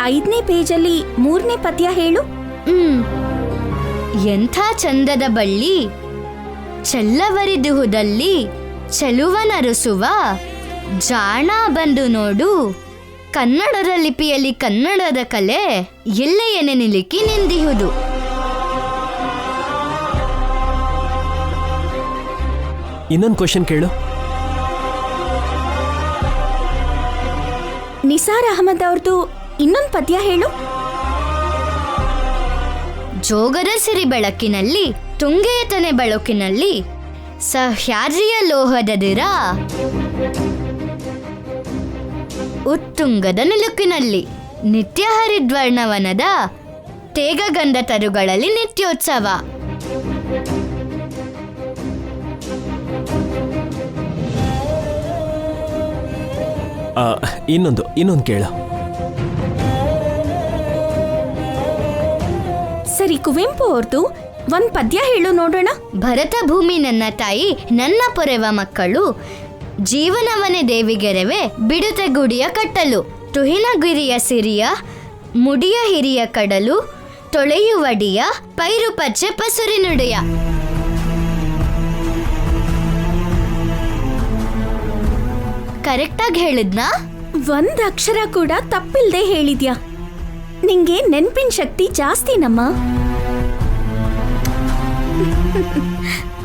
5ನೇ ಪೇಜಲ್ಲಿ 3ನೇ ಪದ್ಯ ಹೇಳು. ಎಂಥ ಚಂದದ ಬಳ್ಳಿ ಚೆಲ್ಲವರಿದುಹುದಲ್ಲಿ ಚೆಲುವನರಸುವ ಜಾಣ ಬಂದು ನೋಡು, ಕನ್ನಡದ ಲಿಪಿಯಲ್ಲಿ ಕನ್ನಡದ ಕಲೆ ಎಲ್ಲೆಯನೆ ನಿಲಿಕಿ ನಿಂದಿಹುದು. ಇನ್ನೊಂದು ಕ್ವಶನ್ ಕೇಳು. ನಿಸಾರ್ ಅಹಮದ್ ಅವ್ರದ್ದು ಇನ್ನೊಂದು ಪದ್ಯ ಹೇಳು. ಜೋಗದ ಸಿರಿ ಬೆಳಕಿನಲ್ಲಿ ತುಂಗೆಯ ತನೆ ಬೆಳಕಿನಲ್ಲಿ ಸಹ್ಯಾದ್ರಿಯ ಲೋಹದದಿರ ಉತ್ತುಂಗದ ನಿಲುಕಿನಲ್ಲಿ ನಿತ್ಯ ಹರಿದ್ವರ್ಣವನದ ತೇಗಗಂಧ ತರುಗಳಲ್ಲಿ ನಿತ್ಯೋತ್ಸವ. ಇನ್ನೊಂದು ಕೇಳು. ಸರಿ, ಕುವೆಂಪು ಅವ್ರದ್ದು ಒಂದ್ ಪದ್ಯ ಹೇಳು ನೋಡೋಣ. ಭರತ ಭೂಮಿ ನನ್ನ ತಾಯಿ, ನನ್ನ ಪೊರೆವ ಮಕ್ಕಳು, ಜೀವನವನೇ ದೇವಿಗೆರೆವೆ ಬಿಡುತ್ತೆ ಗುಡಿಯ ಕಟ್ಟಲು, ತುಹಿನಗಿರಿಯ ಸಿರಿಯ ಮುಡಿಯ ಹಿರಿಯ ಕಡಲು, ತೊಳೆಯುವಡಿಯ ಪೈರು ಪಚ್ಚೆ ಪಸುರಿ ನುಡಿಯ. ಕರೆಕ್ಟಾಗಿ ಹೇಳಿದ್ನಾ? ಒಂದ್ ಅಕ್ಷರ ಕೂಡ ತಪ್ಪಿಲ್ದೆ ಹೇಳಿದ್ಯಾ. ನಿಂಗೆ ನೆನ್ಪಿನ ಶಕ್ತಿ ಜಾಸ್ತಿನಮ್ಮ.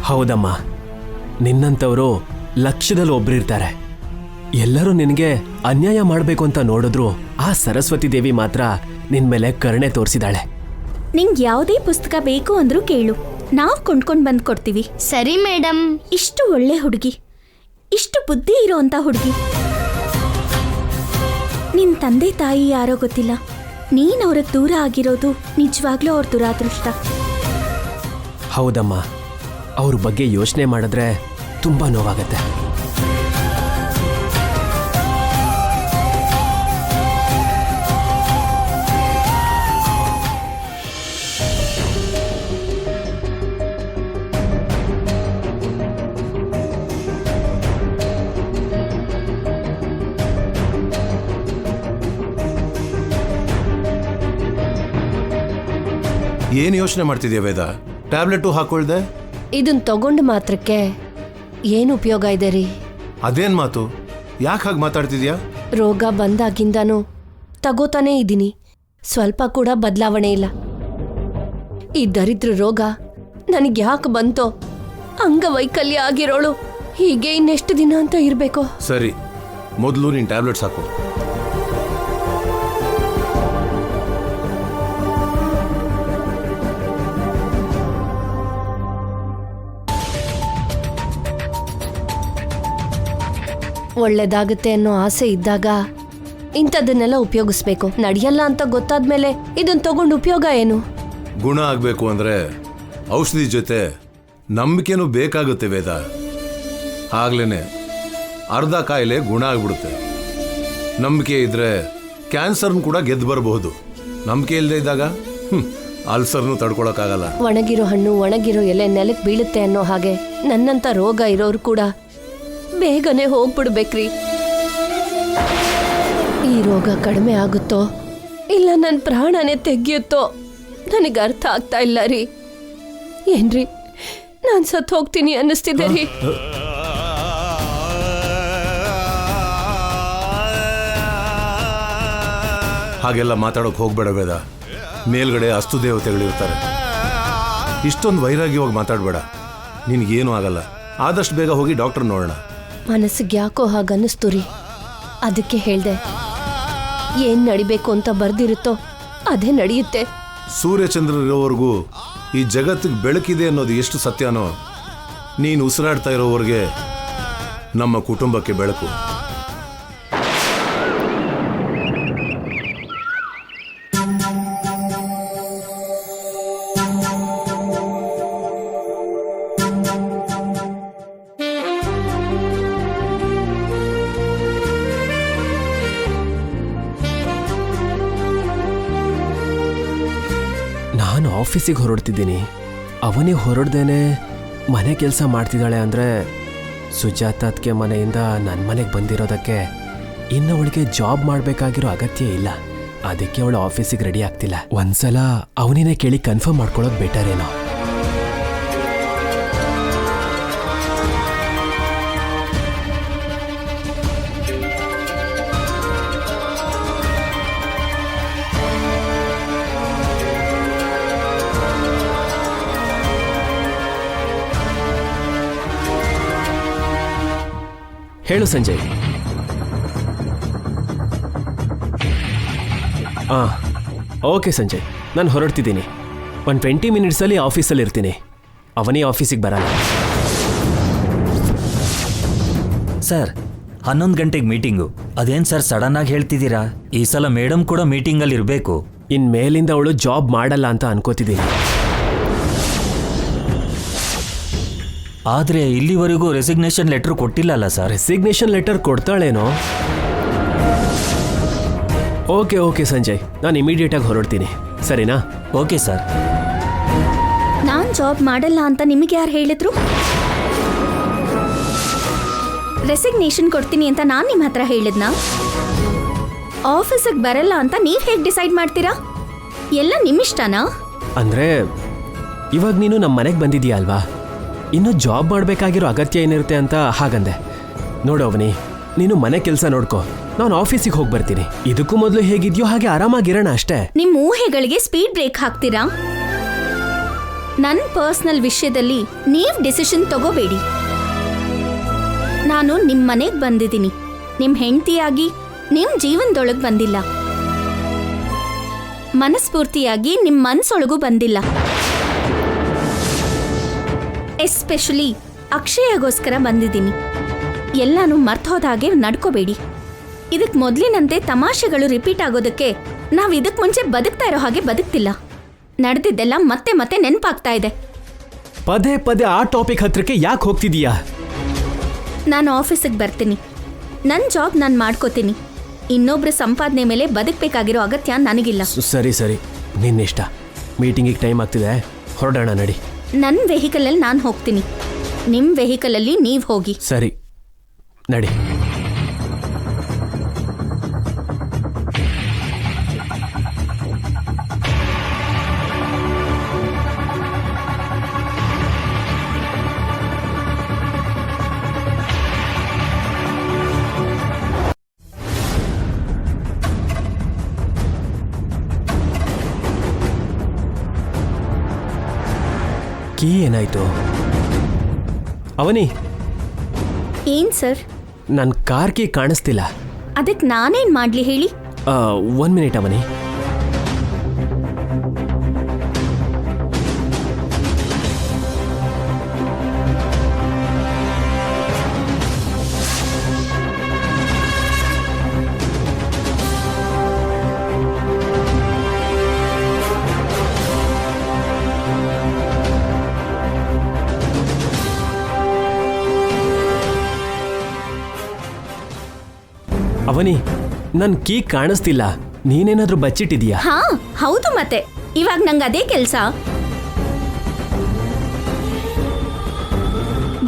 ಹೌದಮ್ಮ, ನಿನ್ನಂಥವರು ಲಕ್ಷದಲ್ಲಿ ಒಬ್ರಿರ್ತಾರೆ. ಎಲ್ಲರೂ ನಿನಗೆ ಅನ್ಯಾಯ ಮಾಡಬೇಕು ಅಂತ ನೋಡಿದ್ರು ಆ ಸರಸ್ವತಿ ದೇವಿ ಮಾತ್ರ ನಿನ್ ಮೇಲೆ ಕರುಣೆ ತೋರಿಸಿದಾಳೆ. ನಿಂಗೆ ಯಾವುದೇ ಪುಸ್ತಕ ಬೇಕು ಅಂದ್ರೂ ಕೇಳು, ನಾವು ಕೊಂಡ್ಕೊಂಡು ಬಂದು ಕೊಡ್ತೀವಿ. ಸರಿ ಮೇಡಮ್. ಇಷ್ಟು ಒಳ್ಳೆ ಹುಡುಗಿ, ಇಷ್ಟು ಬುದ್ಧಿ ಇರೋಂಥ ಹುಡುಗಿ. ನಿನ್ ತಂದೆ ತಾಯಿ ಯಾರೋ ಗೊತ್ತಿಲ್ಲ, ನೀನ್ ಅವ್ರಿಗೆ ದೂರ ಆಗಿರೋದು ನಿಜವಾಗ್ಲೂ ಅವ್ರ ದುರಾದೃಷ್ಟ. ಹೌದಮ್ಮ, ಅವ್ರ ಬಗ್ಗೆ ಯೋಚನೆ ಮಾಡಿದ್ರೆ ತುಂಬಾ ನೋವಾಗತ್ತೆ. ಏನು ಯೋಚನೆ ಮಾಡ್ತಿದ್ಯಾ ವೇದ? ಟ್ಯಾಬ್ಲೆಟು ಹಾಕೊಳ್ದೆ? ಇದನ್ನ ತಗೊಂಡು ಮಾತ್ರಕ್ಕೆ ಏನು ಉಪಯೋಗ ಇದೆ ರೀ? ಅದೇನ್ ಮಾತು? ಯಾಕೆ ಹಾಗೆ ಮಾತಾಡ್ತಿದ್ಯಾ? ರೋಗ ಬಂದಾಗಿಂದಾನು ತಗೋತಾನೇ ಇದ್ದೀನಿ, ಸ್ವಲ್ಪ ಕೂಡ ಬದಲಾವಣೆ ಇಲ್ಲ. ಈ ದರಿದ್ರ ರೋಗ ನನಗೆ ಯಾಕೆ ಬಂತೋ? ಅಂಗವೈಕಲ್ಯ ಆಗಿರೋಳು ಹೀಗೆ ಇನ್ನೆಷ್ಟು ದಿನ ಅಂತ ಇರಬೇಕೋ? ಸರಿ, ಮೊದಲು ನೀನು ಟ್ಯಾಬ್ಲೆಟ್ಸ್ ಹಾಕು. ಒಳ್ಳೇದಾಗುತ್ತೆ ಅನ್ನೋ ಆಸೆ ಇದ್ದಾಗ ಇಂಥದನ್ನೆಲ್ಲ ಉಪಯೋಗಿಸ್ಬೇಕು. ನಡೆಯಲ್ಲ ಅಂತ ಗೊತ್ತಾದ್ಮೇಲೆ ಇದನ್ನ ತಗೊಂಡು ಉಪಯೋಗ ಏನು? ಗುಣ ಆಗಬೇಕು ಅಂದ್ರೆ ಔಷಧಿ ಜೊತೆ ನಂಬಿಕೆನೂ ಬೇಕಾಗುತ್ತೆ ವೇದ. ಆಗ್ಲೇನೆ ಅರ್ಧ ಕಾಯಿಲೆ ಗುಣ ಆಗ್ಬಿಡುತ್ತೆ. ನಂಬಿಕೆ ಇದ್ರೆ ಕ್ಯಾನ್ಸರ್ನ ಕೂಡ ಗೆದ್ದು ಬರಬಹುದು. ನಂಬಿಕೆ ಇಲ್ಲದೆ ಇದ್ದಾಗ ಅಲ್ಸರ್ನು ತಡ್ಕೊಳಕ್ಕಾಗಲ್ಲ. ಒಣಗಿರೋ ಹಣ್ಣು ಒಣಗಿರೋ ಎಲೆ ನೆಲಕ್ಕೆ ಬೀಳುತ್ತೆ ಅನ್ನೋ ಹಾಗೆ ನನ್ನಂತ ರೋಗ ಇರೋರು ಕೂಡ ಬೇಗನೆ ಹೋಗ್ಬಿಡ್ಬೇಕ್ರಿ. ಈ ರೋಗ ಕಡಿಮೆ ಆಗುತ್ತೋ ಇಲ್ಲ ನನ್ನ ಪ್ರಾಣನೇ ತೆಗಿಯುತ್ತೋ ನನಗೆ ಅರ್ಥ ಆಗ್ತಾ ಇಲ್ಲ ರೀ. ಏನ್ರಿ, ನಾನು ಸತ್ತು ಹೋಗ್ತೀನಿ ಅನ್ನಿಸ್ತಿದೆ ರೀ. ಹಾಗೆಲ್ಲ ಮಾತಾಡೋಕೆ ಹೋಗ್ಬೇಡ ವೇದ. ಮೇಲ್ಗಡೆ ಅಸ್ತು ದೇವತೆಗಳಿರ್ತಾರೆ. ಇಷ್ಟೊಂದು ವೈರಾಗ್ಯವಾಗಿ ಮಾತಾಡಬೇಡ. ನಿನಗೇನು ಆಗಲ್ಲ. ಆದಷ್ಟು ಬೇಗ ಹೋಗಿ ಡಾಕ್ಟರ್ ನೋಡೋಣ. ಮನಸ್ಸಿಗೆ ಯಾಕೋ ಹಾಗನ್ನಿಸ್ತು ರೀ, ಅದಕ್ಕೆ ಹೇಳ್ದೆ. ಏನ್ ನಡಿಬೇಕು ಅಂತ ಬರ್ದಿರುತ್ತೋ ಅದೇ ನಡೆಯುತ್ತೆ. ಸೂರ್ಯಚಂದ್ರರಿರೋವರೆಗೂ ಈ ಜಗತ್ತಿಗೆ ಬೆಳಕಿದೆ ಅನ್ನೋದು ಎಷ್ಟು ಸತ್ಯನೋ, ನೀನು ಉಸಿರಾಡ್ತಾ ಇರೋವರೆಗೆ ನಮ್ಮ ಕುಟುಂಬಕ್ಕೆ ಬೆಳಕು. ನಾನು ಆಫೀಸಿಗೆ ಹೊರಡ್ತಿದ್ದೀನಿ, ಅವನಿಗೆ ಹೊರಡ್ದೇನೆ ಮನೆ ಕೆಲಸ ಮಾಡ್ತಿದ್ದಾಳೆ ಅಂದರೆ ಸುಜಾತತ್ಗೆ ಮನೆಯಿಂದ ನನ್ನ ಮನೆಗೆ ಬಂದಿರೋದಕ್ಕೆ ಇನ್ನು ಅವಳಿಗೆ ಜಾಬ್ ಮಾಡಬೇಕಾಗಿರೋ ಅಗತ್ಯ ಇಲ್ಲ. ಅದಕ್ಕೆ ಅವಳು ಆಫೀಸಿಗೆ ರೆಡಿ ಆಗ್ತಿಲ್ಲ. ಒಂದ್ಸಲ ಅವನಿನೇ ಕೇಳಿ ಕನ್ಫರ್ಮ್ ಮಾಡ್ಕೊಳ್ಳೋದು ಬೆಟರ್ ಏನೋ. ಹೇಳು ಸಂಜಯ್. ಓಕೆ ಸಂಜಯ್, ನಾನು ಹೊರಡ್ತಿದ್ದೀನಿ. ಒಂದು 20 ಮಿನಿಟ್ಸಲ್ಲಿ ಆಫೀಸಲ್ಲಿ ಇರ್ತೀನಿ. ಅವನೇ ಆಫೀಸಿಗೆ ಬರಲ್ಲ. ಸರ್ 11 ಗಂಟೆಗೆ ಮೀಟಿಂಗು. ಅದೇನು ಸರ್ ಸಡನ್ ಆಗಿ ಹೇಳ್ತಿದ್ದೀರಾ? ಈ ಸಲ ಮೇಡಮ್ ಕೂಡ ಮೀಟಿಂಗಲ್ಲಿ ಇರಬೇಕು. ಮೇಲಿಂದ ಅವಳು ಜಾಬ್ ಮಾಡಲ್ಲ ಅಂತ ಅನ್ಕೋತಿದ್ದೀನಿ. ಆದರೆ ಇಲ್ಲಿವರೆಗೂ ರೆಸಿಗ್ನೇಷನ್ ಲೆಟ್ರ್ ಕೊಟ್ಟಿಲ್ಲಲ್ಲ ಸರ್? ರೆಸಿಗ್ನೇಷನ್ ಲೆಟರ್ ಕೊಡ್ತಾಳೇನೋ. ಓಕೆ ಸಂಜಯ್, ನಾನು ಇಮಿಡಿಯೇಟಾಗಿ ಹೊರಡ್ತೀನಿ. ಸರಿನಾ? Okay sir. ನಾನ್ ಜಾಬ್ ಮಾಡಲ್ಲ ಅಂತ ನಿಮಗೆ ಯಾರು ಹೇಳಿದ್ರು? ರೆಸಿಗ್ನೇಷನ್ ಕೊಡ್ತೀನಿ ಅಂತ ನಾನು ನಿಮ್ಮ ಹತ್ರ ಹೇಳಿದ್ನಾ? ಆಫೀಸಿಗೆ ಬರಲ್ಲ ಅಂತ ನೀವು ಹೇಗೆ ಡಿಸೈಡ್ ಮಾಡ್ತೀರಾ? ಎಲ್ಲ ನಿಮ್ಮಿಷ್ಟನಾ? ಅಂದರೆ ಇವಾಗ ನೀನು ನಮ್ಮ ಮನೆಗೆ ಬಂದಿದ್ದೀಯ ಅಲ್ವಾ, ಇನ್ನು ಜಾಬ್ ಮಾಡಬೇಕಾಗಿರೋ ಅಗತ್ಯ ಏನಿರುತ್ತೆ ಅಂತ ಹಾಗಂದೆ. ನೋಡು ಅವನಿ, ನೀನು ಮನೆ ಕೆಲಸ ನೋಡ್ಕೋ, ನಾನು ಆಫೀಸಿಗೆ ಹೋಗಿ ಬರ್ತೀನಿ. ಇದಕ್ಕೂ ಮೊದಲು ಹೇಗಿದ್ಯೋ ಹಾಗೆ ಆರಾಮಾಗಿರೋಣ ಅಷ್ಟೇ. ನಿಮ್ಮ ಊಹೆಗಳಿಗೆ ಸ್ಪೀಡ್ ಬ್ರೇಕ್ ಹಾಕ್ತೀರಾ? ನನ್ನ ಪರ್ಸನಲ್ ವಿಷಯದಲ್ಲಿ ನೀವು ಡಿಸಿಷನ್ ತಗೋಬೇಡಿ. ನಾನು ನಿಮ್ಮ ಮನೆಗೆ ಬಂದಿದ್ದೀನಿ, ನಿಮ್ಮ ಹೆಂಡತಿಯಾಗಿ ನಿಮ್ಮ ಜೀವನದೊಳಗೆ ಬಂದಿಲ್ಲ. ಮನಸ್ಫೂರ್ತಿಯಾಗಿ ನಿಮ್ಮ ಮನಸ್ಸೊಳಗೂ ಬಂದಿಲ್ಲ. ಎಸ್ಪೆಷಲಿ ಅಕ್ಷಯಗೋಸ್ಕರ ಬಂದಿದ್ದೀನಿ. ಎಲ್ಲಾನು ಮರ್ತು ಹಾಗೆ ನಡ್ಕೋಬೇಡಿ. ಇದಕ್ಕೆ ಮೊದಲಿನಂತೆ ತಮಾಷೆಗಳು ರಿಪೀಟ್ ಆಗೋದಕ್ಕೆ ನಾವು ಇದಕ್ಕೆ ಮುಂಚೆ ಬದುಕ್ತಾ ಇರೋ ಹಾಗೆ ಬದುಕ್ತಿಲ್ಲ. ನಡೆದಿದ್ದೆಲ್ಲ ಮತ್ತೆ ಮತ್ತೆ ನೆನಪಾಗ್ತಾ ಇದೆ. ಪದೇ ಪದೇ ಆ ಟಾಪಿಕ್ ಹತ್ರಕ್ಕೆ ಯಾಕೆ ಹೋಗ್ತಿದೀಯಾ? ನಾನು ಆಫೀಸಿಗೆ ಬರ್ತೀನಿ, ನನ್ನ ಜಾಬ್ ನಾನು ಮಾಡ್ಕೋತೀನಿ. ಇನ್ನೊಬ್ರ ಸಂಪಾದನೆ ಮೇಲೆ ಬದುಕಬೇಕಾಗಿರೋ ಅಗತ್ಯ ನನಗಿಲ್ಲ. ಸರಿ, ನಿನ್ನಿಷ್ಟ. ಮೀಟಿಂಗಿಗೆ ಟೈಮ್ ಆಗ್ತಿದೆ, ಹೊರಡೋಣ ನಡಿ. ನನ್ನ ವೆಹಿಕಲಲ್ಲಿ ನಾನು ಹೋಗ್ತೀನಿ, ನಿಮ್ಮ ವೆಹಿಕಲಲ್ಲಿ ನೀವು ಹೋಗಿ. ಸರಿ ನಡಿ. ಕೀ ಏನಾಯ್ತು? ಅವನಿ, ಏನ್ ಸರ್? ನನ್ನ ಕಾರ್ ಕೀ ಕಾಣಿಸ್ತಿಲ್ಲ. ಅದಕ್ಕೆ ನಾನೇನ್ ಮಾಡ್ಲಿ ಹೇಳಿ? 1 ಮಿನಿಟ್ ಅವನಿ. ಅವನಿ, ನನ್ ಕೀ ಕಾಣಿಸ್ತಿಲ್ಲ. ನೀನೇನಾದ್ರೂ ಬಚ್ಚಿಟ್ಟಿದ್ಯಾ? ಹಾ ಹೌದು, ಮತ್ತೆ ಇವಾಗ ನಂಗೆ ಅದೇ ಕೆಲಸ.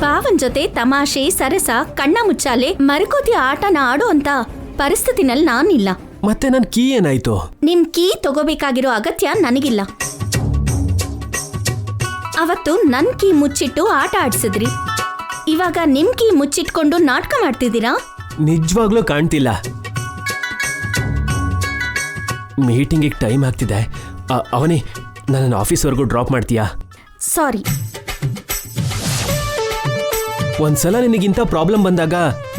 ಭಾವನ್ ಜೊತೆ ತಮಾಷೆ, ಸರಸ, ಕಣ್ಣ ಮುಚ್ಚಾಲೆ, ಮರಕೋತಿ ಆಟನ ಆಡೋ ಅಂತ ಪರಿಸ್ಥಿತಿನಲ್ಲಿ ನಾನಿಲ್ಲ. ಮತ್ತೆ ನನ್ ಕೀ ಏನಾಯ್ತು? ನಿಮ್ ಕೀ ತಗೋಬೇಕಾಗಿರೋ ಅಗತ್ಯ ನನಗಿಲ್ಲ. ಅವತ್ತು ನನ್ ಕೀ ಮುಚ್ಚಿಟ್ಟು ಆಟ ಆಡ್ಸಿದ್ರಿ, ಇವಾಗ ನಿಮ್ ಕೀ ಮುಚ್ಚಿಟ್ಕೊಂಡು ನಾಟಕ ಮಾಡ್ತಿದ್ದೀರಾ? ನಿಜವಾಗ್ಲೂ ಕಾಣ್ತಿಲ್ಲ. ಮೀಟಿಂಗಿಗೆ ಟೈಮ್ ಆಗ್ತಿದೆ. ಅವನಿ, ನನ್ನ ಆಫೀಸ್ವರೆಗೂ ಡ್ರಾಪ್ ಮಾಡ್ತೀಯಾ? ಸಾರಿ. ಒಂದ್ಸಲ ನಿನಗಿಂತ ಪ್ರಾಬ್ಲಮ್ ಬಂದಾಗ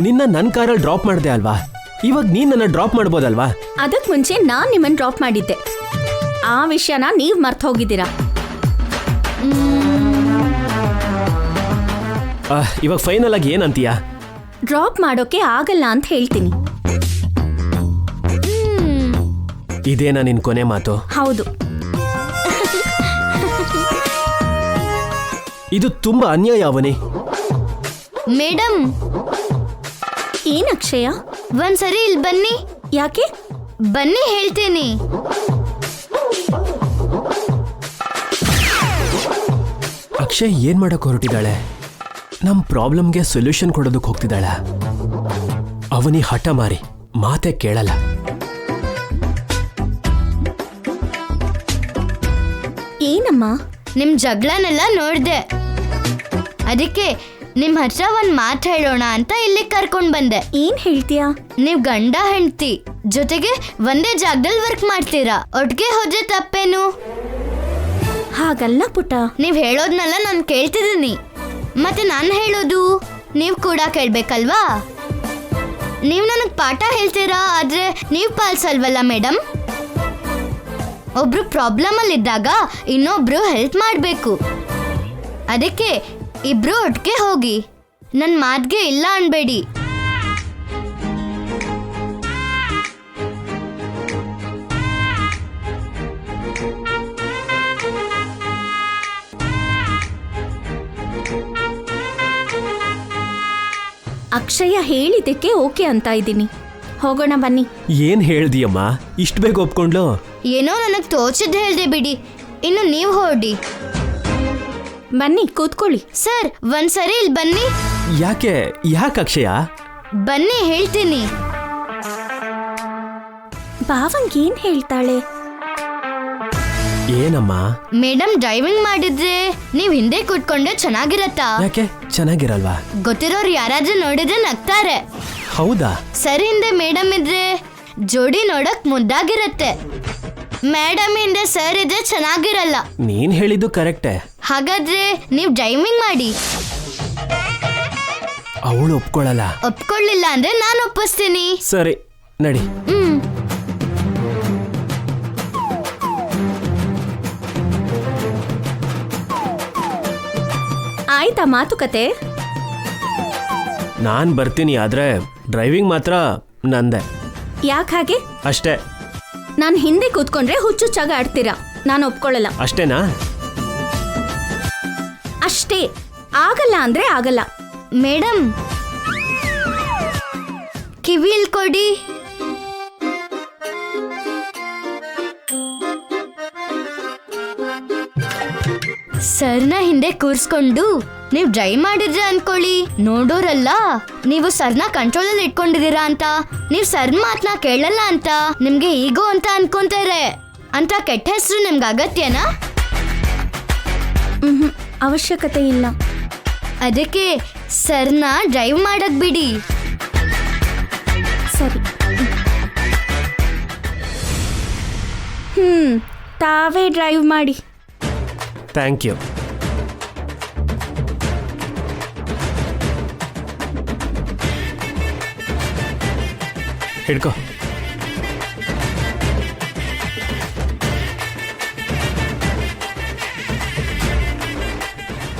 ನಿನ್ನ ನನ್ನ ಕಾರಲ್ಲಿ ಡ್ರಾಪ್ ಮಾಡಿದೆ ಅಲ್ವಾ? ಇವಾಗ ನೀನ್ ನನ್ನ ಡ್ರಾಪ್ ಮಾಡ್ಬೋದಲ್ವಾ? ಅದಕ್ ಮುಂಚೆ ನಾನ್ ನಿಮ್ಮನ್ನ ಡ್ರಾಪ್ ಮಾಡಿದ್ದೆ. ಆ ವಿಷಯನ ನೀವ್ ಮರ್ತು ಹೋಗಿದ್ದೀರಾ. ಇವಾಗ ಫೈನಲ್ ಆಗಿ ಏನಂತೀಯಾ? ಡ್ರಾಪ್ ಮಾಡೋಕೆ ಆಗಲ್ಲ ಅಂತ ಹೇಳ್ತೀನಿ. ಇದೇನಾ ನಿನ್ ಕೊನೆ ಮಾತು? ಹೌದು. ಇದು ತುಂಬಾ ಅನ್ಯಾಯ ಅವನಿ. ಮೇಡಮ್, ಏನ್ ಅಕ್ಷಯ? ಒಂದ್ಸರಿ ಇಲ್ಲಿ ಬನ್ನಿ. ಯಾಕೆ? ಬನ್ನಿ ಹೇಳ್ತೇನೆ. ಅಕ್ಷಯ್ ಏನ್ ಮಾಡಕ್ ಹೊರಟಿದ್ದಾಳೆ? ನಮ್ ಪ್ರಾಬ್ಲಮ್ಗೆ ಸೊಲ್ಯೂಷನ್ ಕೊಡೋದಕ್ಕೆ ಹೋಗ್ತಿದ್ದಾಳ. ಅವನಿ ಹಠ ಮಾರಿ ಮಾತೆ ಕೇಳಲ್ಲ. ಏನಮ್ಮ? ನಿಮ್ ಜಗಳನೆಲ್ಲ ನೋಡ್ದೆ, ಅದಕ್ಕೆ ನಿಮ್ ಹತ್ರ ಒಂದ್ ಮಾತು ಹೇಳೋಣ ಅಂತ ಇಲ್ಲಿ ಕರ್ಕೊಂಡ್ ಬಂದೆ. ಏನ್ ಹೇಳ್ತೀಯಾ? ನೀವ್ ಗಂಡ ಹೆಂಡ್ತಿ ಜೊತೆಗೆ ಒಂದೇ ಜಾಗದಲ್ಲಿ ವರ್ಕ್ ಮಾಡ್ತೀರಾ, ಒಟ್ಟಿಗೆ ಹೋದ್ರೆ ತಪ್ಪೇನು? ಹಾಗಲ್ಲ ಪುಟ್ಟ. ನೀವ್ ಹೇಳೋದ್ನೆಲ್ಲ ನಾನು ಕೇಳ್ತಿದ್ದೀನಿ, ಮತ್ತೆ ನಾನು ಹೇಳೋದು ನೀವು ಕೂಡ ಕೇಳ್ಬೇಕಲ್ವಾ? ನೀವು ನನಗೆ ಪಾಠ ಹೇಳ್ತೀರಾ, ಆದ್ರೆ ನೀವು ಪಾಲಿಸಲ್ವಲ್ಲ ಮೇಡಮ್? ಒಬ್ರು ಪ್ರಾಬ್ಲಮ್ ಅಲ್ಲಿ ಇದ್ದಾಗ ಇನ್ನೊಬ್ರು ಹೆಲ್ಪ್ ಮಾಡಬೇಕು. ಅದಕ್ಕೆ ಇಬ್ರು ಒಟ್ಟಿಗೆ ಹೋಗಿ, ನನ್ನ ಮಾತಿಗೆ ಇಲ್ಲ ಅನ್ಬೇಡಿ. ಅಕ್ಷಯ ಹೇಳಿದ್ದಕ್ಕೆ ಓಕೆ ಅಂತ ಇದ್ದೀನಿ. ಹೋಗೋಣ ಬನ್ನಿ. ಏನ್ ಹೇಳ್ದಿಯಮ್ಮ, ಇಷ್ಟು ಬೇಗ ಒಪ್ಕೊಂಡ್ಲು? ಏನೋ ನನಗೆ ತೋಚಿದ್ದು ಹೇಳ್ದೆ ಬಿಡಿ, ಇನ್ನು ನೀವು ಹೊರಡಿ. ಬನ್ನಿ ಕೂತ್ಕೊಳ್ಳಿ. ಸರ್ ಒಂದ್ಸರಿ ಇಲ್ಲಿ ಬನ್ನಿ. ಯಾಕೆ ಅಕ್ಷಯ? ಬನ್ನಿ ಹೇಳ್ತೀನಿ. ಭಾವಂಗ್ ಏನ್ ಹೇಳ್ತಾಳೆ? ಏನಮ್ಮ? ಮೇಡಮ್ ಡ್ರೈವಿಂಗ್ ಮಾಡಿದ್ರೆ ನೀವ್ ಹಿಂದೆ ಕೂತ್ಕೊಂಡ್ರೆ ಚೆನ್ನಾಗಿರತ್ತಾ? ಯಾಕೆ ಚೆನ್ನಾಗಿರಲ್ವಾ? ಗೊತ್ತಿರೋರು ಯಾರಾದ್ರೂ ನೋಡಿದ್ರೆ ನಗ್ತಾರೆ. ಹೌದಾ? ಸರಿ, ಹಿಂದೆ ಮೇಡಮ್ ಇದ್ರೆ ಜೋಡಿ ನೋಡಕ್ ಮುದ್ದಾಗಿರತ್ತೆ. ಮೇಡಮ್ ಹಿಂದೆ ಸರ್ ಇದ್ರೆ ಚೆನ್ನಾಗಿರಲ್ಲ. ನೀನ್ ಹೇಳಿದ್ದು ಕರೆಕ್ಟೇ. ಹಾಗಾದ್ರೆ ನೀವ್ ಡ್ರೈವಿಂಗ್ ಮಾಡಿ. ಅವಳು ಒಪ್ಕೊಳ್ಳಲ್ಲ. ಒಪ್ಕೊಳ್ಳಿಲ್ಲ ಅಂದ್ರೆ ನಾನು ಒಪ್ಪಿಸ್ತೀನಿ. ಸರಿ ನಡಿ. ಆಯ್ತಾ ಮಾತುಕತೆ? ನಾನ್ ಬರ್ತೀನಿ, ಆದ್ರೆ ಡ್ರೈವಿಂಗ್ ಮಾತ್ರ ನಂದೆ. ಯಾಕೆ ಹಾಗೆ? ಅಷ್ಟೇ. ನಾನು ಹಿಂದೆ ಕೂತ್ಕೊಂಡ್ರೆ ಹುಚ್ಚುಚ್ಚಾಗ ಆಡ್ತೀರಾ, ನಾನು ಒಪ್ಕೊಳ್ಳಲ್ಲ. ಅಷ್ಟೇನಾ? ಅಷ್ಟೇ. ಆಗಲ್ಲ ಅಂದ್ರೆ ಆಗಲ್ಲ. ಮೇಡಮ್ ಕಿವಿಲ್ ಕೊಡಿ. ಸರ್ನ ಹಿಂದೆ ಕೂರ್ಸ್ಕೊಂಡು ನೀವ್ ಡ್ರೈವ್ ಮಾಡಿದ್ರೆ ಅನ್ಕೊಳ್ಳಿ, ನೋಡೋರಲ್ಲ ನೀವು ಸರ್ನ ಕಂಟ್ರೋಲ್ ಅಲ್ಲಿ ಇಟ್ಕೊಂಡಿದೀರಾ ಅಂತ, ನೀವ್ ಸರ್ ಮಾತ್ನ ಕೇಳಲ್ಲ ಅಂತ, ನಿಮ್ಗೆ ಈಗೋ ಅಂತ ಅನ್ಕೊಂತಾರೆ ಅಂತ ಕೆಟ್ಟ ಹೆಸರು ನಿಮ್ಗೆ ಅಗತ್ಯನಾ? ಅವಶ್ಯಕತೆ ಇಲ್ಲ. ಅದಕ್ಕೆ ಸರ್ನ ಡ್ರೈವ್ ಮಾಡಕ್ ಬಿಡಿ. ಸರಿ. ತಾವೇ ಡ್ರೈವ್ ಮಾಡಿ. Thank you. ಹಿಡ್ಕೋ.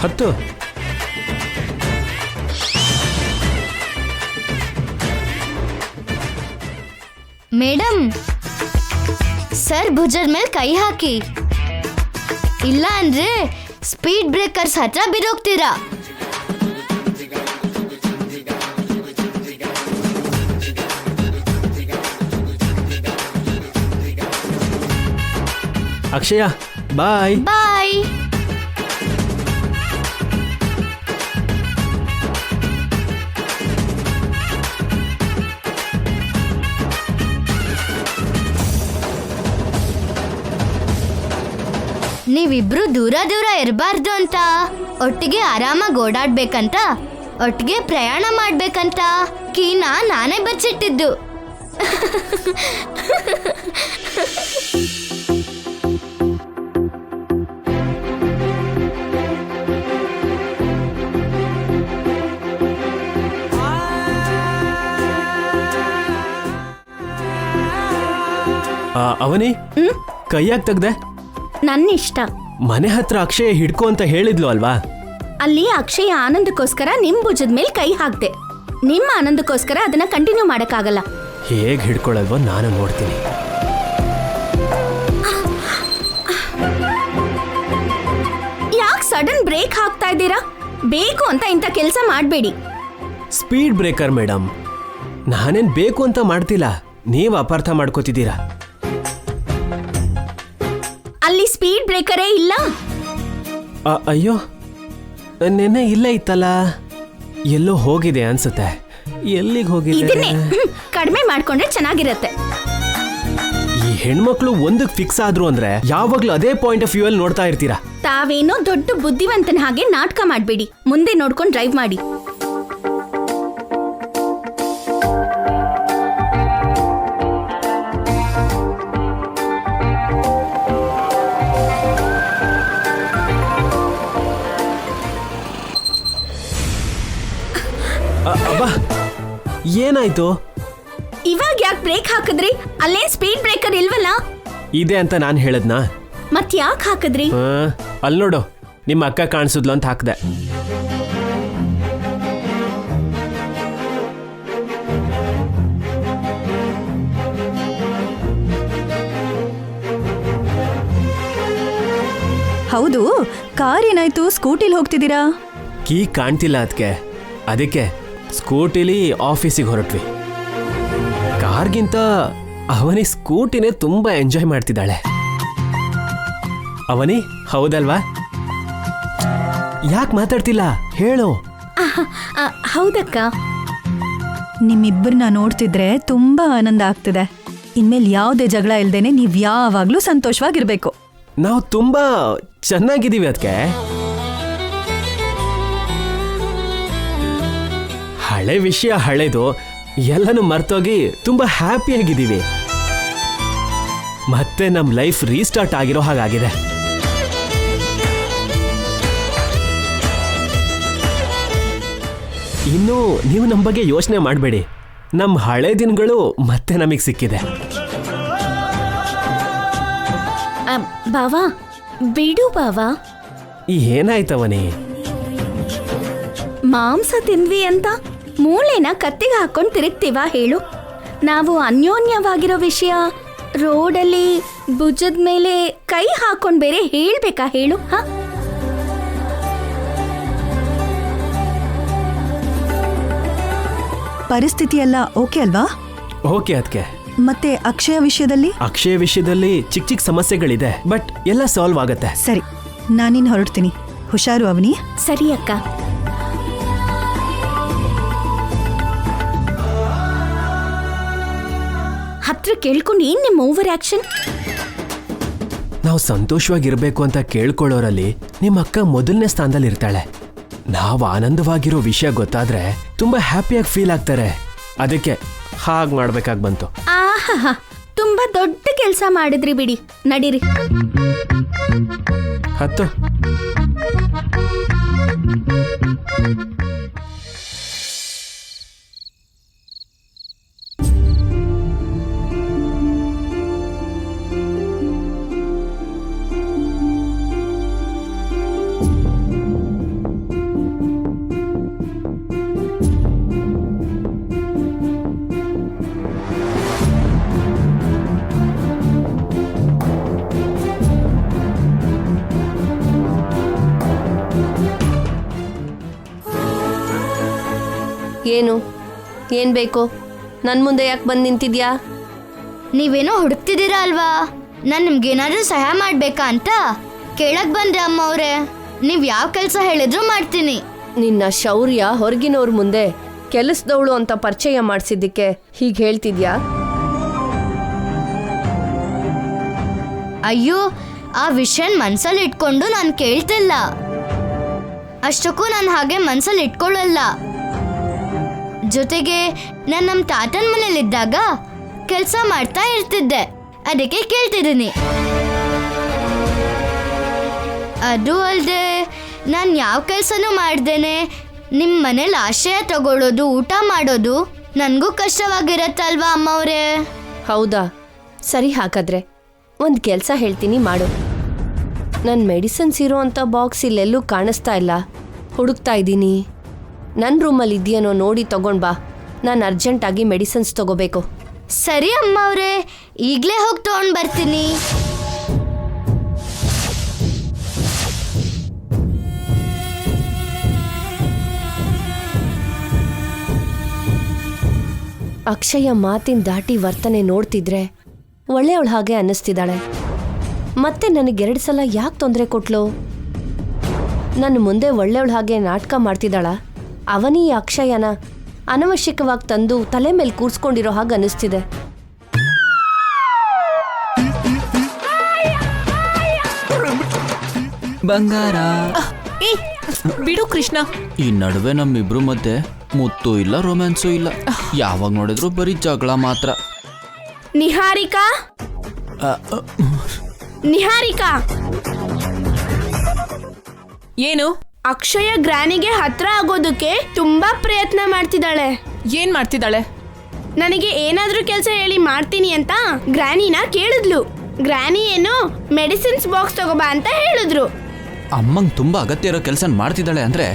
ಹತ್ತು. ಮೇಡಮ್ ಸರ್ ಭುಜದ ಮೇಲೆ ಕೈ ಹಾಕಿ, ಇಲ್ಲ ಅಂದ್ರೆ ಸ್ಪೀಡ್ ಬ್ರೇಕರ್ಸ್ ಹತ್ರ ಬಿದ್ದೋಗ್ತೀರಾ. ಅಕ್ಷಯ ಬಾಯ್. ಬಾಯ್. ನೀವಿಬ್ರು ದೂರ ದೂರ ಇರಬಾರ್ದು ಅಂತ, ಒಟ್ಟಿಗೆ ಆರಾಮಾಗಿ ಓಡಾಡ್ಬೇಕಂತ, ಒಟ್ಟಿಗೆ ಪ್ರಯಾಣ ಮಾಡ್ಬೇಕಂತ ಕೀನಾ ನಾನೇ ಬಚ್ಚಿಟ್ಟಿದ್ದು. ಅವನಿ ಕೈಯಾಗ್ ತೆಗ್ದೆ? ನನ್ನ ಇಷ್ಟ. ಮನೆ ಹತ್ರ ಅಕ್ಷಯ ಹಿಡ್ಕೊ ಅಂತ ಹೇಳಿದ್ಲು ಅಲ್ವಾ? ಅಲ್ಲಿ ಅಕ್ಷಯ ಆನಂದಕ್ಕೋಸ್ಕರ ನಿಮ್ ಭುಜದ ಮೇಲೆ ಕೈ ಹಾಕ್ದೆ. ನಿಮ್ಮ ಆನಂದಕ್ಕೋಸ್ಕರ ಅದನ್ನ ಕಂಟಿನ್ಯೂ ಮಾಡಕ್ಕಾಗಲ್ಲ. ಹೇಗ್ ಹಿಡ್ಕೊಳ್ಳಲ್ವೋ ನಾನು ನೋಡ್ತೀನಿ. ಯಾಕೆ ಸಡನ್ ಬ್ರೇಕ್ ಹಾಕ್ತಾ ಇದ್ದೀರಾ? ಬೇಕು ಅಂತ ಇಂಥ ಕೆಲಸ ಮಾಡಬೇಡಿ. ಸ್ಪೀಡ್ ಬ್ರೇಕರ್ ಮೇಡಮ್, ನಾನೇನ್ ಬೇಕು ಅಂತ ಮಾಡ್ತಿಲ್ಲ, ನೀವು ಅಪಾರ್ಥ ಮಾಡ್ಕೋತಿದ್ದೀರಾ. ಅಲ್ಲಿ ಸ್ಪೀಡ್ ಬ್ರೇಕರೇ ಇಲ್ಲ. ಅಯ್ಯೋ, ನೆನ್ನೆ ಇಲ್ಲೇ ಇತ್ತಲ್ಲ, ಎಲ್ಲೋ ಹೋಗಿದೆ ಅನ್ಸುತ್ತೆ. ಎಲ್ಲಿಗೆ ಹೋಗಿದೆ? ಇದನ್ನೇ ಕಡಿಮೆ ಮಾಡ್ಕೊಂಡ್ರೆ ಚೆನ್ನಾಗಿರತ್ತೆ. ಈ ಹೆಣ್ಮಕ್ಳು ಒಂದಕ್ಕೆ ಫಿಕ್ಸ್ ಆದ್ರು ಅಂದ್ರೆ ಯಾವಾಗ್ಲೂ ಅದೇ ಪಾಯಿಂಟ್ ಆಫ್ ವ್ಯೂ ಅಲ್ಲಿ ನೋಡ್ತಾ ಇರ್ತೀರಾ. ತಾವೇನೋ ದೊಡ್ಡ ಬುದ್ಧಿವಂತನ ಹಾಗೆ ನಾಟಕ ಮಾಡ್ಬೇಡಿ, ಮುಂದೆ ನೋಡ್ಕೊಂಡು ಡ್ರೈವ್ ಮಾಡಿ. ಅಬ್ಬಾ, ಏನಾಯ್ತು? ಇವಾಗ ಯಾಕೆ ಬ್ರೇಕ್ ಹಾಕಿದ್ರಿ? ಅಲ್ಲೇ ಸ್ಪೀಡ್ ಬ್ರೇಕರ್ ಇಲ್ವಲ್ಲ? ಇದೆ ಅಂತ ನಾನು ಹೇಳದ್ನಾ? ಮತ್ ಯಾಕೆ ಹಾಕಿದ್ರಿ? ಅಲ್ಲಿ ನೋಡು, ನಿಮ್ಮ ಅಕ್ಕ ಕಾಣಿಸಿದ್ಲು ಅಂತ ಹಾಕ್ದೆ. ಹೌದು, ಕಾರ್ ಏನಾಯ್ತು? ಸ್ಕೂಟಿಲಿ ಹೋಗ್ತಿದ್ದೀರಾ? ಕೀ ಕಾಣ್ತಿಲ್ಲ ಅದಕ್ಕೆ ಸ್ಕೂಟಿಲಿ ಆಫೀಸಿಗೆ ಹೊರಟ್ವಿ. ಕಾರ್ಗಿಂತ ಅವನಿ ಸ್ಕೂಟಿನೇ ತುಂಬಾ ಎಂಜಾಯ್ ಮಾಡ್ತಿದ್ದಾಳೆ. ಅವನಿ, ಹೌದಲ್ವಾ? ಯಾಕೆ ಮಾತಾಡ್ತಿಲ್ಲ ಹೇಳು. ಹೌದಕ್ಕ. ನಿಮ್ಮಿಬ್ಬರನ್ನ ನೋಡ್ತಿದ್ರೆ ತುಂಬಾ ಆನಂದ ಆಗ್ತಿದೆ. ಇನ್ಮೇಲೆ ಯಾವುದೇ ಜಗಳ ಇಲ್ದೇನೆ ನೀವ್ ಯಾವಾಗ್ಲೂ ಸಂತೋಷವಾಗಿರ್ಬೇಕು. ನಾವು ತುಂಬಾ ಚೆನ್ನಾಗಿದ್ದೀವಿ ಅದಕ್ಕೆ. ಹಳೆ ವಿಷಯ ಹಳೆದು, ಎಲ್ಲನೂ ಮರ್ತೋಗಿ ತುಂಬಾ ಹ್ಯಾಪಿಯಾಗಿದ್ದೀವಿ. ಮತ್ತೆ ನಮ್ ಲೈಫ್ ರೀಸ್ಟಾರ್ಟ್ ಆಗಿರೋ ಹಾಗಾಗಿದೆ. ಇನ್ನು ನೀವು ನಮ್ಮ ಬಗ್ಗೆ ಯೋಚನೆ ಮಾಡಬೇಡಿ. ನಮ್ಮ ಹಳೆ ದಿನಗಳು ಮತ್ತೆ ನಮಗೆ ಸಿಕ್ಕಿದೆ. ಬಾವಾ, ಬಿಡು ಬಾವಾ. ಏನಾಯ್ತವನಿ? ಮಾಂಸ ತಿಂದ್ವಿ ಅಂತ ಮೂಳೆನ ಕತ್ತಿಗೆ ಹಾಕೊಂಡು ತಿರುಗ್ತೀವ ಹೇಳು? ನಾವು ಅನ್ಯೋನ್ಯವಾಗಿರೋ ವಿಷಯ ರೋಡಲ್ಲಿ ಭುಜದ ಮೇಲೆ ಕೈ ಹಾಕೊಂಡ್ ಬೇರೆ ಹೇಳ್ಬೇಕಾ ಹೇಳು? ಹ, ಪರಿಸ್ಥಿತಿ ಎಲ್ಲ ಓಕೆ ಅಲ್ವಾ? ಓಕೆ ಅದಕ್ಕೆ. ಮತ್ತೆ ಅಕ್ಷಯ ವಿಷಯದಲ್ಲಿ? ಅಕ್ಷಯ ವಿಷಯದಲ್ಲಿ ಚಿಕ್ಕ ಚಿಕ್ಕ ಸಮಸ್ಯೆಗಳಿದೆ, ಬಟ್ ಎಲ್ಲ ಸಾಲ್ವ್ ಆಗತ್ತೆ. ಸರಿ, ನಾನಿನ್ ಹೊರಡ್ತೀನಿ. ಹುಷಾರು ಅವನಿ. ಸರಿ ಅಕ್ಕ. ಹತ್ರ ಕೇಳ್ಕೊಂಡು ಏನ್ ನಿಮ್ಮ ಓವರ್ ಆಕ್ಷನ್? ನಾವು ಸಂತೋಷವಾಗಿರ್ಬೇಕು ಅಂತ ಕೇಳ್ಕೊಳ್ಳೋರಲ್ಲಿ ನಿಮ್ಮ ಅಕ್ಕ ಮೊದಲನೇ ಸ್ಥಾನದಲ್ಲಿ ಇರ್ತಾಳೆ. ನಾವು ಆನಂದವಾಗಿರೋ ವಿಷಯ ಗೊತ್ತಾದ್ರೆ ತುಂಬಾ ಹ್ಯಾಪಿಯಾಗಿ ಫೀಲ್ ಆಗ್ತಾರೆ. ಅದಕ್ಕೆ ಹಾಗೆ ಮಾಡ್ಬೇಕಾಗಿ ಬಂತು. ಆಹಾ, ತುಂಬಾ ದೊಡ್ಡ ಕೆಲಸ ಮಾಡಿದ್ರಿ ಬಿಡಿ. ನಡೀರಿ. ಹತ್ತು. ಏನ್ ಬೇಕು? ನನ್ ಮುಂದೆ ಯಾಕೆ ಬಂದು ನಿಂತಿದ್ಯಾ? ನೀವೇನೋ ಹುಡುಕ್ತಿದ್ದೀರಾ ಅಲ್ವಾ? ನಾನು ನಿಮ್ಗೇನಾದ್ರೂ ಸಹಾಯ ಮಾಡ್ಬೇಕಾ ಅಂತ ಕೇಳಕ್ ಬಂದೆ ಅಮ್ಮ ಅವ್ರೆ. ನೀವ್ ಯಾವ ಕೆಲಸ ಹೇಳಿದ್ರು ಮಾಡ್ತೀನಿ. ನಿನ್ನ ಶೌರ್ಯ ಹೊರಗಿನವ್ರ ಮುಂದೆ ಕೆಲಸದವಳು ಅಂತ ಪರಿಚಯ ಮಾಡಿಸಿದ್ದಕ್ಕೆ ಹೀಗೆ ಹೇಳ್ತಿದ್ಯಾ? ಅಯ್ಯೋ, ಆ ವಿಷಯನ್ ಮನ್ಸಲ್ಲಿ ಇಟ್ಕೊಂಡು ನಾನು ಕೇಳ್ತಿಲ್ಲ. ಅಷ್ಟಕ್ಕೂ ನಾನು ಹಾಗೆ ಮನ್ಸಲ್ಲಿ ಇಟ್ಕೊಳ್ಳಲ್ಲ. ಜೊತೆಗೆ ನಾನು ನಮ್ಮ ತಾತನ ಮನೇಲಿದ್ದಾಗ ಕೆಲಸ ಮಾಡ್ತಾ ಇರ್ತಿದ್ದೆ, ಅದಕ್ಕೆ ಕೇಳ್ತಿದ್ದೀನಿ. ಅದು ಅಲ್ಲದೆ ನಾನು ಯಾವ ಕೆಲಸನೂ ಮಾಡ್ದೇನೆ ನಿಮ್ಮ ಮನೇಲಿ ಆಶ್ರಯ ತಗೊಳ್ಳೋದು, ಊಟ ಮಾಡೋದು ನನಗೂ ಕಷ್ಟವಾಗಿರತ್ತಲ್ವಾ ಅಮ್ಮವ್ರೆ? ಹೌದಾ? ಸರಿ, ಹಾಗಾದ್ರೆ ಒಂದು ಕೆಲಸ ಹೇಳ್ತೀನಿ, ಮಾಡು. ನನ್ನ ಮೆಡಿಸಿನ್ಸ್ ಇರೋ ಅಂಥ ಬಾಕ್ಸ್ ಇಲ್ಲೆಲ್ಲೂ ಕಾಣಿಸ್ತಾ ಇಲ್ಲ, ಹುಡುಕ್ತಾ ಇದ್ದೀನಿ. ನನ್ನ ರೂಮಲ್ಲಿ ಇದೆಯೇನೋ ನೋಡಿ ತಗೊಂಡ್ ಬಾ. ನಾನು ಅರ್ಜೆಂಟಾಗಿ ಮೆಡಿಸಿನ್ಸ್ ತಗೋಬೇಕು. ಸರಿ ಅಮ್ಮವ್ರೆ, ಈಗಲೇ ಹೋಗಿ ತಗೊಂಡು ಬರ್ತೀನಿ. ಅಕ್ಷಯ ಮಾತಿನ ದಾಟಿ ವರ್ತನೆ ನೋಡ್ತಿದ್ರೆ ಒಳ್ಳೆಯವಳು ಹಾಗೆ ಅನ್ನಿಸ್ತಿದ್ದಾಳೆ. ಮತ್ತೆ ನನಗೆ 2 ಸಲ ಯಾಕೆ ತೊಂದರೆ ಕೊಟ್ಲು? ನನ್ನ ಮುಂದೆ ಒಳ್ಳೆಯವಳು ಹಾಗೆ ನಾಟಕ ಮಾಡ್ತಿದ್ದಾಳ? ಅವನೀ ಅಕ್ಷಯನ ಅನವಶ್ಯಕವಾಗಿ ತಂದು ತಲೆ ಮೇಲೆ ಕೂರ್ಸ್ಕೊಂಡಿರೋ ಹಾಗೆ ಅನ್ನಿಸ್ತಿದೆ. ಬಂಗಾರ. ಏ ಬಿಡು ಕೃಷ್ಣ. ಈ ನಡುವೆ ನಮ್ಮಿಬ್ರು ಮಧ್ಯೆ ಮುತ್ತು ಇಲ್ಲ, ರೊಮ್ಯಾನ್ಸು ಇಲ್ಲ. ಯಾವಾಗ ನೋಡಿದ್ರು ಬರೀ ಜಗಳ ಮಾತ್ರ. ನಿಹಾರಿಕಾ, ನಿಹಾರಿಕಾ, ಏನು? ಅಕ್ಷಯ ಗ್ರಾನಿಗೆ ಹತ್ರ ಆಗೋದಕ್ಕೆ ತುಂಬಾ ಪ್ರಯತ್ನ ಮಾಡ್ತಿದ್ದಾಳೆ. ಏನ್ ಮಾಡ್ತಿದ್ದಾಳೆ? ನನಗೆ ಏನಾದ್ರೂ ಕೆಲಸ ಹೇಳಿ ಮಾಡ್ತೀನಿ ಅಂತ ಗ್ರಾನಿನ ಕೇಳಿದ್ಲು. ಗ್ರಾನಿ ಏನು ಮೆಡಿಸಿನ್ಸ್ ಬಾಕ್ಸ್ ತಗೋಬಾ ಅಂತ ಹೇಳಿದ್ರು. ಅಮ್ಮಂಗ್ ತುಂಬಾ ಅಗತ್ಯ ಇರೋ ಕೆಲಸ ಮಾಡ್ತಿದ್ದಾಳೆ ಅಂದ್ರೆ